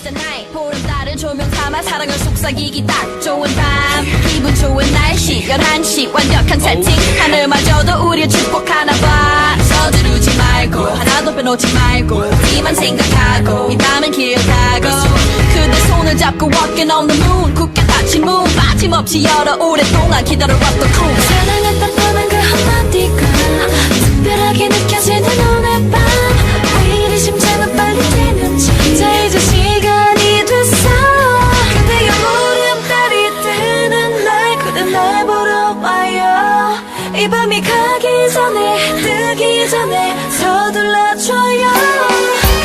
the night 보름 따른 조명 삼아 사랑을 속삭이기 딱 좋은 밤 기분 좋은 날씨 11시 완벽한 세팅 하늘마저도 우릴 축복하나봐 서두르지 말고 하나도 빼놓지 말고 우리만 생각하고 이 밤은 길다고 그대 손을 잡고 walking on the moon 굳게 닫힌 문 빠짐없이 열어 오랫동안 기다려왔던 꿈 사랑했던 뻔한 그 한마디가 특별하게 느껴지는 오늘 밤 왜 이리 심장은 빨리 뛰는지 자 이제 시간이 됐어 그대의 보름달이 뜨는 날 그대 날 보러 와요 이 밤이 가기 전에 뜨기 전에 서둘러줘요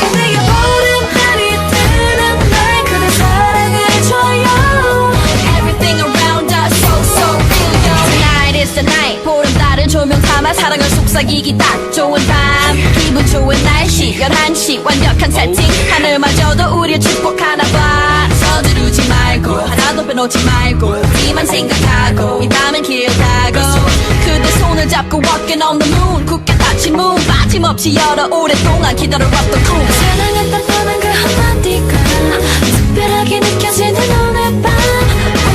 그대의 보름달이 뜨는 날 그대 사랑을 줘요 Everything around us so real Tonight is the night 보름 따른 조명 삼아 사랑을 속삭이기 딱 좋은 밤 기분 좋은 날씨 11시 완벽한 세팅 하늘마저도 우릴 축복하나봐 서두르지 말고 하나도 빼놓지 말고 우리만 생각하고 이 밤은 길다고 그대 손을 잡고 walking on the moon 굳게 닫힌 문 빠짐없이 열어 오랫동안 기다려왔던 꿈 사랑했던 뻔한 그 한마디가 특별하게 느껴지는 오늘 밤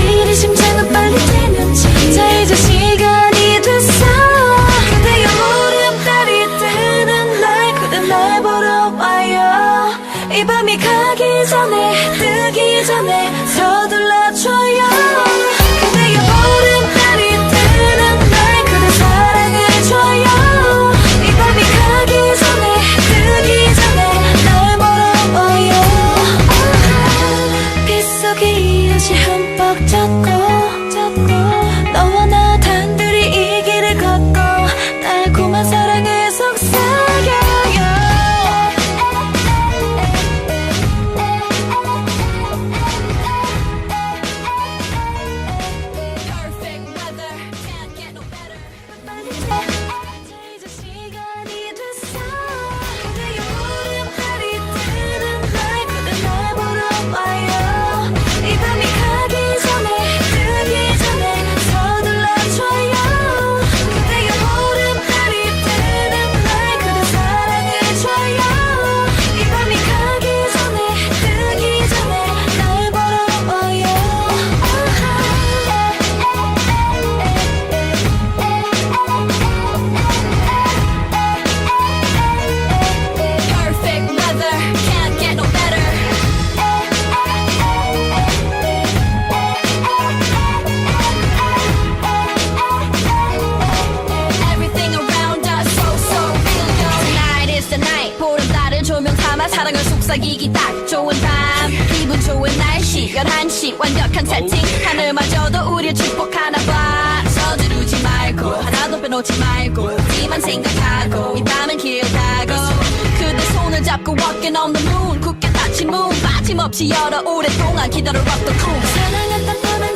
왜 이리 심장은 빨리 뛰는지 자 이제 시간이 됐어 그대의 보름달이 뜨는 날 그대 날 보러 와요 이 밤이 가기 전에 뜨기 전에 서둘러줘요 그대의 보름달이 뜨는 날 그대 사랑을 줘요 이 밤이 가기 전에 뜨기 전에 날 보러 와요 빗속에 이어지 흠뻑 젖고 너와 나 단둘이 이 길을 걷고 달콤한 사랑을 속삭여요 Perfect weather can't get no better 이제 시간이 됐어 그대의 보름달이 뜨는 날 그대 날 보러 와요 이 밤이 가기 전에 뜨기 전에 서둘러줘요 그대의 보름달이 뜨는 날 그대 사랑을 줘요 이 밤이 가기 전에 뜨기 전에 날 보러 와요 Perfect weather can't get no better Everything around us so real Tonight is the night 보름 따른 조명 삼아 사랑을 속삭이기 딱 좋은 밤 기분 좋은 날씨 11시 완벽한 세팅 하늘마저도 우릴 축복하나봐 서두르지 말고 하나도 빼놓지 말고 우리만 생각하고 이 밤은 길다고 그대 손을 잡고 walking on the moon 굳게 닫힌 문 빠짐없이 열어 오랫동안 기다려왔던 꿈 사랑했던 뻔한